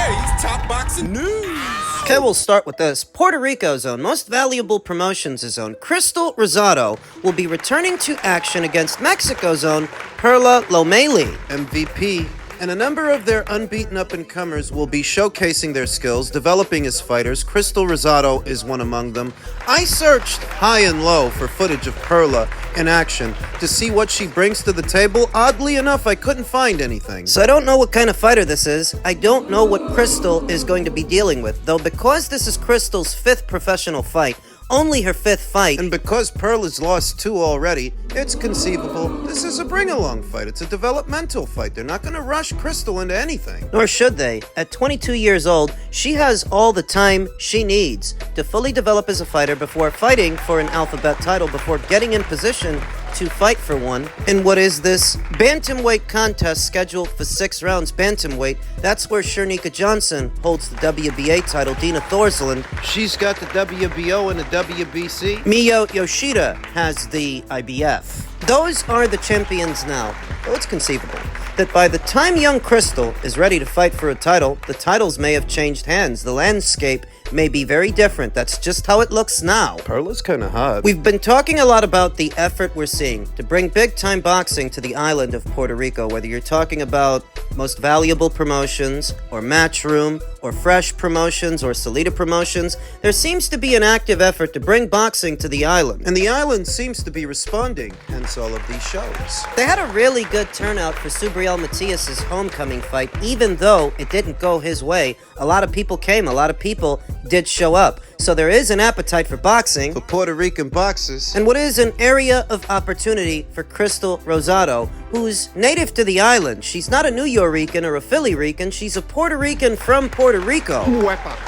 today's top boxing news. Okay, we'll start with this. Puerto Rico's own Most Valuable Promotions' own Crystal Rosado will be returning to action against Mexico's own Perla Lomeli. MVP, and a number of their unbeaten up-and-comers will be showcasing their skills, developing as fighters. Crystal Rosado is one among them. I searched high and low for footage of Perla in action to see what she brings to the table. Oddly enough, I couldn't find anything. So I don't know what kind of fighter this is. I don't know what Crystal is going to be dealing with, though because this is Crystal's 5th professional fight, only her 5th fight. And because Perla's lost 2 already, it's conceivable this is a bring-along fight. It's a developmental fight. They're not going to rush Crystal into anything. Nor should they. At 22 years old, she has all the time she needs to fully develop as a fighter before fighting for an alphabet title, before getting in position to fight for one in what is this bantamweight contest scheduled for 6 rounds. Bantamweight, that's where Shernika Johnson holds the WBA title. Dina Thorslund, She's got the WBO and the WBC. Miyo Yoshida has the IBF. Those are the champions now, though it's conceivable that by the time young Crystal is ready to fight for a title, the titles may have changed hands. The landscape may be very different. That's just how it looks now. Perla's kind of hot. We've been talking a lot about the effort we're seeing to bring big-time boxing to the island of Puerto Rico, whether you're talking about Most Valuable Promotions, or Matchroom, or Fresh Promotions, or Salida Promotions. There seems to be an active effort to bring boxing to the island. And the island seems to be responding, hence all of these shows. They had a really good turnout for Subriel Matias' homecoming fight, even though it didn't go his way. A lot of people came, a lot of people did show up. So there is an appetite for boxing, For Puerto Rican boxers. and what is an area of opportunity for Crystal Rosado, who's native to the island. She's not a New Yorican or a Philly Rican, she's a Puerto Rican from Puerto Rico.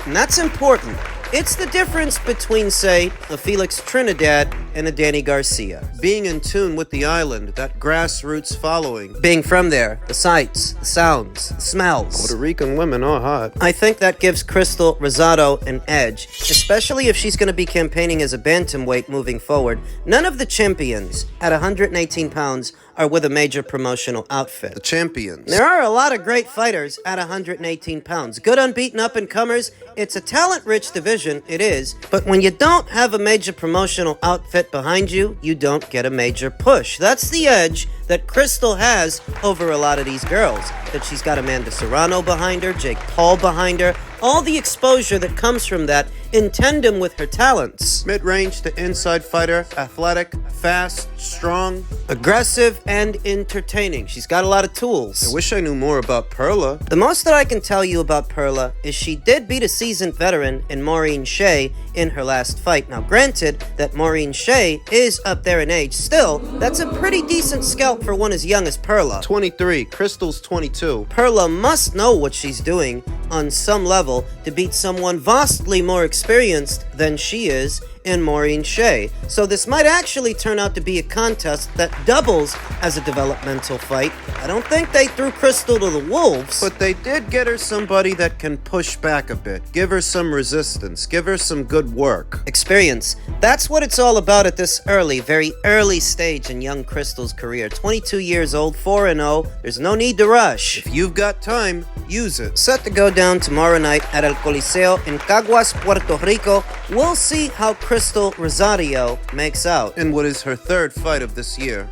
And that's important. It's the difference between, say, a Felix Trinidad and a Danny Garcia. Being in tune with the island, that grassroots following. Being from there, the sights, the sounds, the smells. Puerto Rican women are hot. I think that gives Crystal Rosado an edge, especially if she's going to be campaigning as a bantamweight moving forward. None of the champions at 118 pounds are with a major promotional outfit. The champions. There are a lot of great fighters at 118 pounds. Good unbeaten up-and-comers. It's a talent-rich division, it is. But when you don't have a major promotional outfit behind you, you don't get a major push. That's the edge that Crystal has over a lot of these girls. That she's got Amanda Serrano behind her, Jake Paul behind her. All the exposure that comes from that in tandem with her talents. Mid-range to inside fighter, athletic, fast, strong. Aggressive and entertaining. She's got a lot of tools. I wish I knew more about Perla. The most that I can tell you about Perla is she did beat a seasoned veteran in Maureen Shea in her last fight. Now, granted that Maureen Shea is up there in age, still, that's a pretty decent scalp for one as young as Perla. 23, Crystal's 22. Perla must know what she's doing on some level to beat someone vastly more experienced than she is in Maureen Shea. So this might actually turn out to be a contest that doubles as a developmental fight. I don't think they threw Crystal to the wolves. But they did get her somebody that can push back a bit. Give her some resistance. Give her some good work. Experience. That's what it's all about at this very early stage in young Crystal's career. 22 years old, 4-0. There's no need to rush. If you've got time, use it. Set to go down tomorrow night at El Coliseo in Caguas, Puerto Rico. We'll see how Crystal Rosario makes out. In what is her 3rd fight of this year.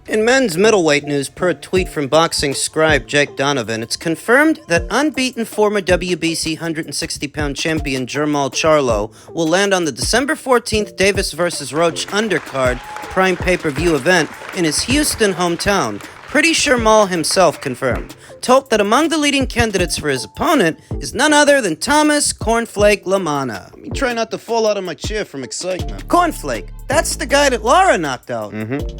In men's middleweight news, per a tweet from boxing scribe Jake Donovan, it's confirmed that unbeaten former WBC 160-pound champion Jermall Charlo will land on the December 14th Davis vs. Roach undercard prime pay-per-view event in his Houston hometown. Pretty sure Maul himself confirmed. Told that among the leading candidates for his opponent is none other than Thomas Cornflake Lamanna. Let me try not to fall out of my chair from excitement. Cornflake, that's the guy that Lara knocked out.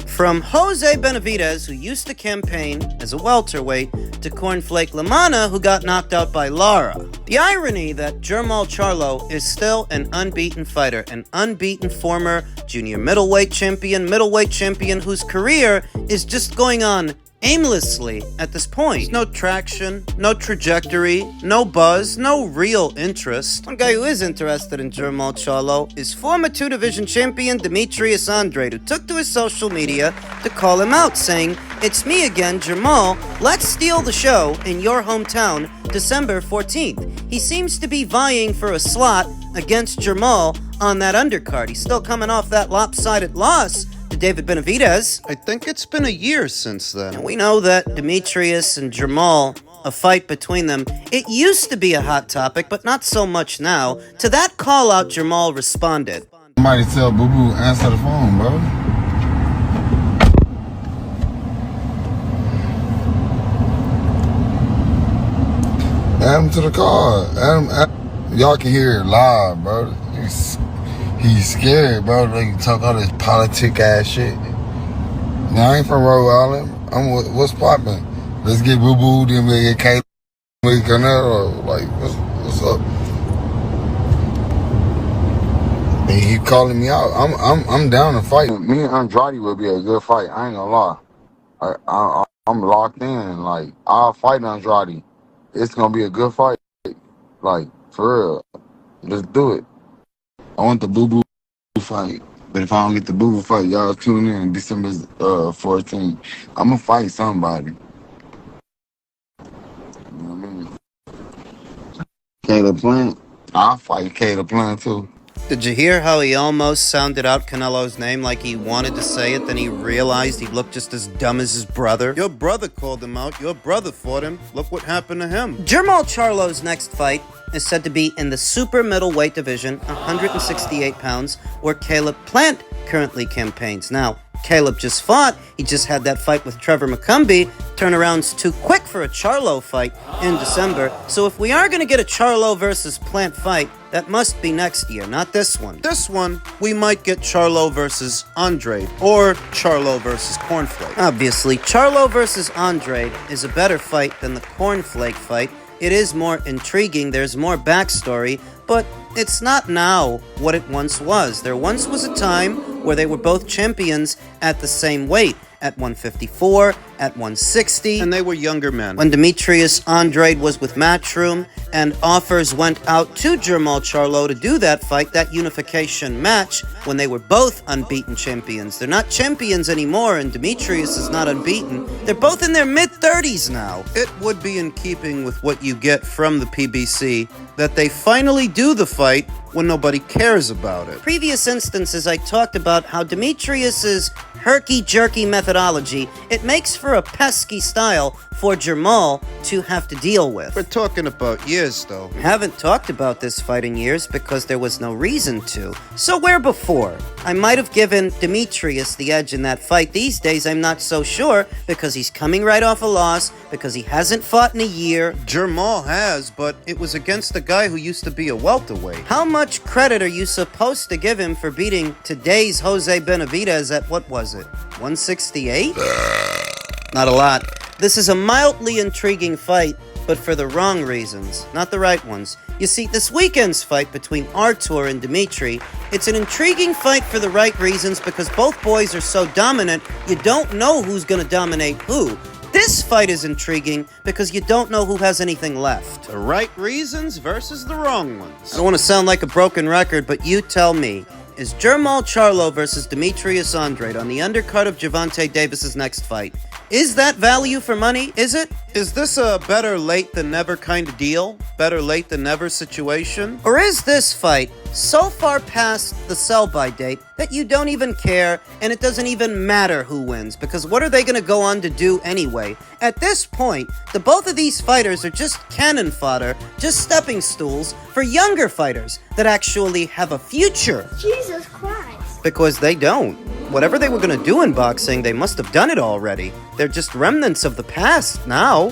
From Jose Benavidez, who used to campaign as a welterweight, to Cornflake Lamanna, who got knocked out by Lara. The irony that Jermall Charlo is still an unbeaten fighter, an unbeaten former junior middleweight champion whose career is just going on aimlessly at this point. No traction, no trajectory, no buzz, no real interest. One guy who is interested in Jermall Charlo is former 2-division champion Demetrius Andrade, who took to his social media to call him out, saying, "It's me again, Jermall. Let's steal the show in your hometown, December 14th. He seems to be vying for a slot against Jermall on that undercard. He's still coming off that lopsided loss to David Benavidez. I think it's been a year since then. And we know that Demetrius and Jermall, a fight between them, it used to be a hot topic, but not so much now. To that call-out, Jermall responded. Somebody tell Boo Boo answer the phone, bro. Add him to the car. Y'all can hear it live, bro. He's scared, bro. They talk all this politic ass shit. Now I ain't from Rhode Island. What's poppin'? Let's get Boo Boo, then we get Caleb, we can like what's up? And he calling me out. I'm down to fight. Me and Andrade will be a good fight. I ain't gonna lie. I'm locked in. Like I'll fight Andrade. It's gonna be a good fight. Like for real. Let's do it. I want the Boo Boo fight. But if I don't get the Boo Boo fight, y'all tune in December 14th. I'm gonna fight somebody. You know what I mean? Caleb Plant. I'll fight Caleb Plant too. Did you hear how he almost sounded out Canelo's name like he wanted to say it, then he realized he looked just as dumb as his brother? Your brother called him out. Your brother fought him. Look what happened to him. Jermall Charlo's next fight is said to be in the super middleweight division, 168 pounds, where Caleb Plant currently campaigns. Now, Caleb just fought. He just had that fight with Trevor McCumbee. Turnaround's too quick for a Charlo fight in December. So if we are going to get a Charlo versus Plant fight, that must be next year, not this one. This one, we might get Charlo versus Andrade, or Charlo versus Cornflake. Obviously, Charlo versus Andrade is a better fight than the Cornflake fight. It is more intriguing, there's more backstory, but it's not now what it once was. There once was a time where they were both champions at the same weight, at 154, at 160. And they were younger men. When Demetrius Andrade was with Matchroom, and offers went out to Jermall Charlo to do that fight, that unification match, when they were both unbeaten champions. They're not champions anymore, and Demetrius is not unbeaten. They're both in their mid-30s now. It would be in keeping with what you get from the PBC that they finally do the fight when nobody cares about it. Previous instances, I talked about how Demetrius's herky-jerky methodology, it makes for a pesky style for Jermall to have to deal with. We're talking about years, though. I haven't talked about this fight in years because there was no reason to. So where before? I might have given Demetrius the edge in that fight. These days, I'm not so sure because he's coming right off a loss, because he hasn't fought in a year. Jermall has, but it was against a guy who used to be a welterweight. How much credit are you supposed to give him for beating today's Jose Benavidez at, what was it, 168? Not a lot. This is a mildly intriguing fight, but for the wrong reasons, not the right ones. You see, this weekend's fight between Artur and Dimitri, it's an intriguing fight for the right reasons because both boys are so dominant, you don't know who's going to dominate who. This fight is intriguing because you don't know who has anything left. The right reasons versus the wrong ones. I don't want to sound like a broken record, but you tell me. Is Jermall Charlo versus Demetrius Andrade on the undercard of Gervonta Davis's next fight? Is that value for money? Is it? Is this a better late than never kind of deal? Better late than never situation? Or is this fight so far past the sell-by date that you don't even care and it doesn't even matter who wins? Because what are they going to go on to do anyway? At this point, the both of these fighters are just cannon fodder, just stepping stools for younger fighters that actually have a future. Jesus Christ. Because they don't. Whatever they were going to do in boxing, they must have done it already. They're just remnants of the past now.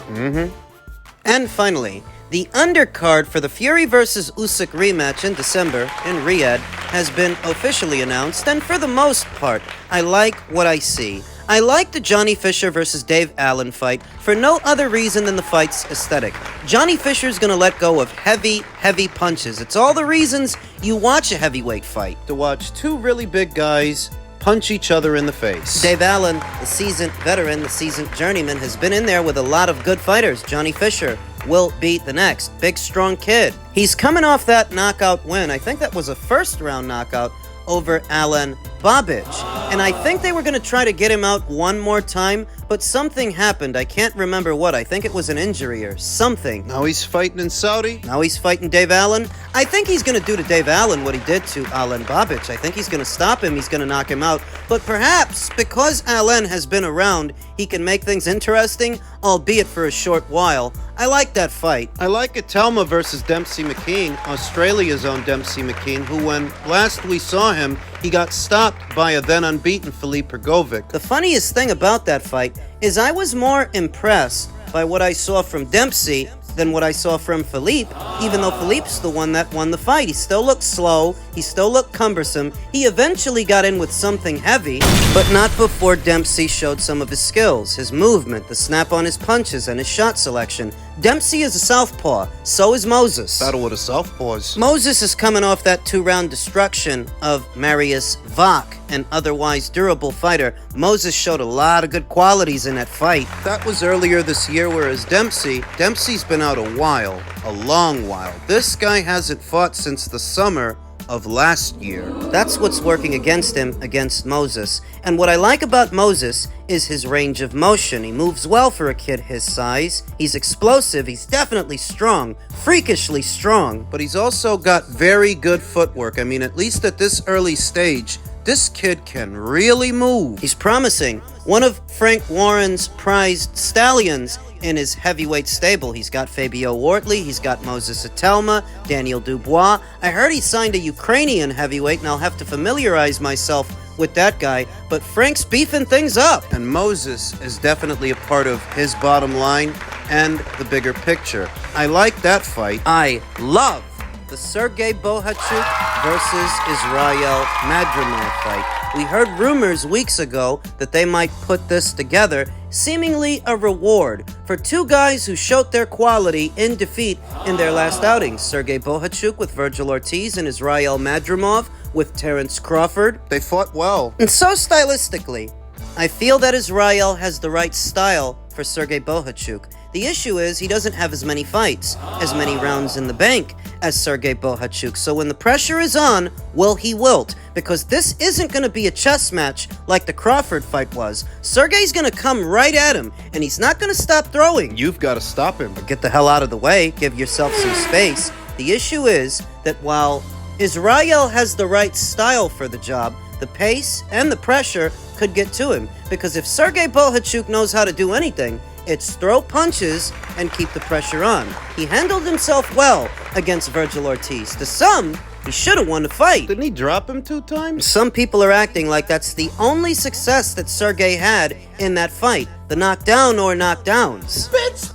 And finally, the undercard for the Fury vs. Usyk rematch in December in Riyadh has been officially announced, and for the most part, I like what I see. I like the Johnny Fisher versus Dave Allen fight for no other reason than the fight's aesthetic. Johnny Fisher's gonna let go of heavy, heavy punches. It's all the reasons you watch a heavyweight fight. To watch two really big guys punch each other in the face. Dave Allen, the seasoned veteran, the seasoned journeyman, has been in there with a lot of good fighters. Johnny Fisher will be the next. Big, strong kid. He's coming off that knockout win. I think that was a first-round knockout over Alan Babic. And I think they were going to try to get him out one more time, but something happened. I can't remember what. I think it was an injury or something. Now he's fighting in Saudi? Now he's fighting Dave Allen. I think he's going to do to Dave Allen what he did to Alan Babic. I think he's going to stop him. He's going to knock him out. But perhaps, because Alan has been around, he can make things interesting, albeit for a short while. I like that fight. I like Atelma versus Dempsey McKean, Australia's own Dempsey McKean, who when last we saw him, he got stopped by a then unbeaten Filip Prgovic. The funniest thing about that fight is I was more impressed by what I saw from Dempsey than what I saw from Filip, even though Filip's the one that won the fight. He still looked slow, he still looked cumbersome. He eventually got in with something heavy, but not before Dempsey showed some of his skills, his movement, the snap on his punches, and his shot selection. Dempsey is a southpaw, so is Moses. Battle with the southpaws. Moses is coming off that 2-round destruction of Marius Vach, an otherwise durable fighter. Moses showed a lot of good qualities in that fight. That was earlier this year, whereas Dempsey's been out a while, a long while. This guy hasn't fought since the summer of last year. That's what's working against him, against Moses. And what I like about Moses is his range of motion. He moves well for a kid his size. He's explosive. He's definitely strong, freakishly strong. But he's also got very good footwork. I mean, at least at this early stage, this kid can really move. He's promising. One of Frank Warren's prized stallions in his heavyweight stable. He's got Fabio Wortley, he's got Moses Atelma, Daniel Dubois. I heard he signed a Ukrainian heavyweight, and I'll have to familiarize myself with that guy, but Frank's beefing things up. And Moses is definitely a part of his bottom line and the bigger picture. I like that fight. I love the Sergey Bohachuk versus Israel Madrimov fight. We heard rumors weeks ago that they might put this together, seemingly a reward for two guys who showed their quality in defeat in their last outings. Sergey Bohachuk with Virgil Ortiz and Israel Madrimov with Terence Crawford. They fought well. And so stylistically, I feel that Israel has the right style for Sergey Bohachuk. The issue is he doesn't have as many fights, as many rounds in the bank as Sergey Bohachuk. So when the pressure is on, will he wilt? Because this isn't going to be a chess match like the Crawford fight was. Sergey's going to come right at him, and he's not going to stop throwing. You've got to stop him. Get the hell out of the way. Give yourself some space. The issue is that while Israel has the right style for the job, the pace and the pressure could get to him. Because if Sergey Bohachuk knows how to do anything, it's throw punches and keep the pressure on. He handled himself well against Virgil Ortiz. To some, he should have won the fight. Didn't he drop him 2 times? Some people are acting like that's the only success that Sergey had in that fight. The knockdown or knockdowns.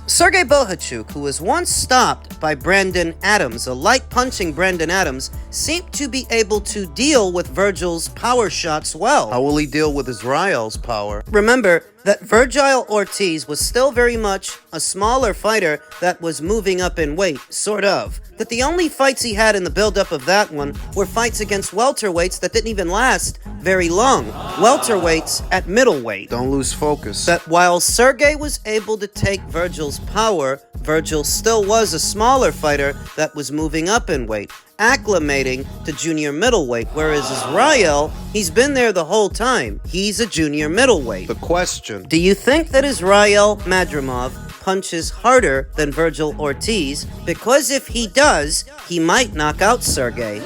Sergey Bohachuk, who was once stopped by Brandon Adams, a light-punching Brandon Adams, seemed to be able to deal with Virgil's power shots well. How will he deal with Israel's power? Remember that Virgil Ortiz was still very much a smaller fighter that was moving up in weight, sort of. That the only fights he had in the build-up of that one were fights against welterweights that didn't even last very long. Welterweights at middleweight. Don't lose focus. That while Sergey was able to take Virgil's power, Virgil still was a smaller fighter that was moving up in weight, acclimating to junior middleweight, whereas Israel, he's been there the whole time. He's a junior middleweight. The question. Do you think that Israel Madrimov punches harder than Virgil Ortiz? Because if he does, he might knock out Sergey.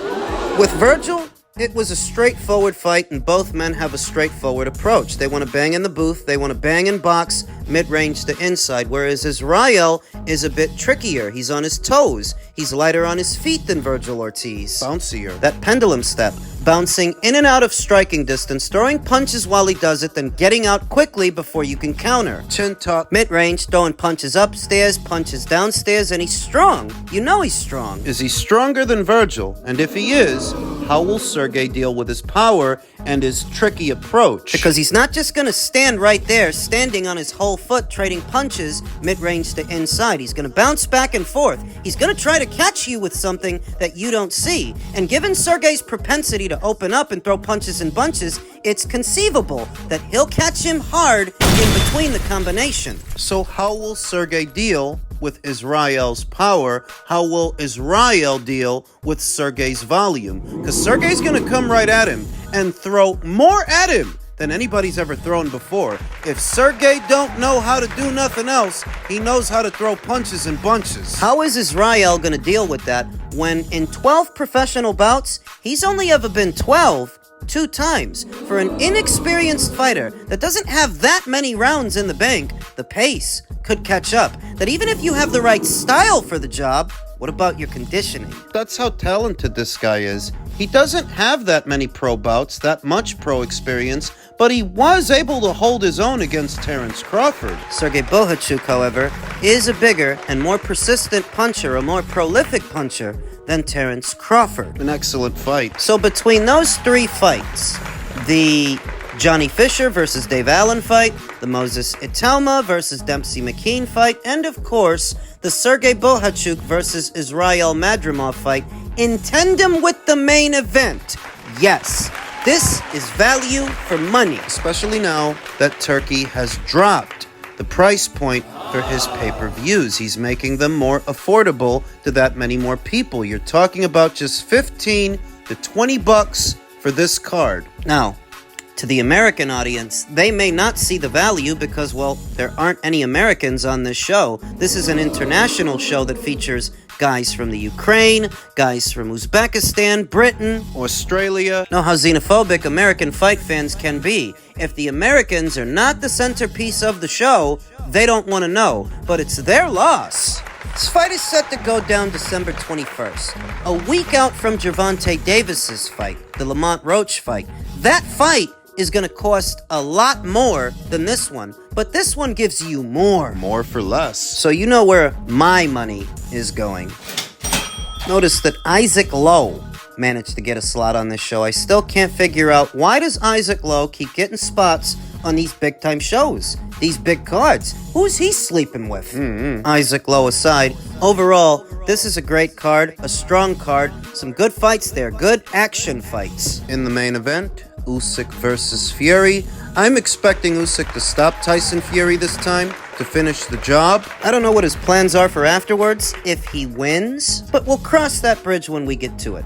With Virgil, it was a straightforward fight, and both men have a straightforward approach. They want to bang in the booth, they want to bang and box, mid-range to inside, whereas Israel is a bit trickier. He's on his toes. He's lighter on his feet than Virgil Ortiz. Bouncier. That pendulum step, bouncing in and out of striking distance, throwing punches while he does it, then getting out quickly before you can counter. Chin tuck. Mid-range, throwing punches upstairs, punches downstairs, and he's strong. You know he's strong. Is he stronger than Virgil? And if he is, how will Sergey deal with his power and his tricky approach? Because he's not just going to stand right there, standing on his whole foot, trading punches mid-range to inside. He's going to bounce back and forth. He's going to try to catch you with something that you don't see. And given Sergey's propensity to open up and throw punches in bunches, it's conceivable that he'll catch him hard in between the combination. So how will Sergey deal with Israel's power? How will Israel deal with Sergey's volume? Because Sergey's going to come right at him and throw more at him than anybody's ever thrown before. If Sergey don't know how to do nothing else, he knows how to throw punches in bunches. How is Israel going to deal with that when in 12 professional bouts, he's only ever been 2 times? For an inexperienced fighter that doesn't have that many rounds in the bank, the pace could catch up. That even if you have the right style for the job, what about your conditioning? That's how talented this guy is. He doesn't have that many pro bouts, that much pro experience, but he was able to hold his own against Terence Crawford. Sergey Bohachuk, however, is a bigger and more persistent puncher, a more prolific puncher than Terence Crawford. An excellent fight. So between those 3 fights, the Johnny Fisher versus Dave Allen fight, the Moses Italma versus Dempsey McKean fight, and of course, the Sergey Bohachuk versus Israel Madrimov fight in tandem with the main event. Yes, this is value for money. Especially now that Turkey has dropped the price point for his pay-per-views. He's making them more affordable to that many more people. You're talking about just 15 to 20 bucks for this card. Now, to the American audience, they may not see the value because, well, there aren't any Americans on this show. This is an international show that features guys from the Ukraine, guys from Uzbekistan, Britain, Australia. Know how xenophobic American fight fans can be. If the Americans are not the centerpiece of the show, they don't want to know, but it's their loss. This fight is set to go down December 21st, a week out from Gervonta Davis's fight, the Lamont Roach fight. That fight is going to cost a lot more than this one, but this one gives you more. More for less. So you know where my money is going. Notice that Isaac Lowe managed to get a slot on this show. I still can't figure out, why does Isaac Lowe keep getting spots on these big-time shows, these big cards? Who's he sleeping with? Isaac Lowe aside, overall, this is a great card, a strong card, some good fights there, good action fights. In the main event, Usyk versus Fury. I'm expecting Usyk to stop Tyson Fury this time, to finish the job. I don't know what his plans are for afterwards, if he wins, but we'll cross that bridge when we get to it.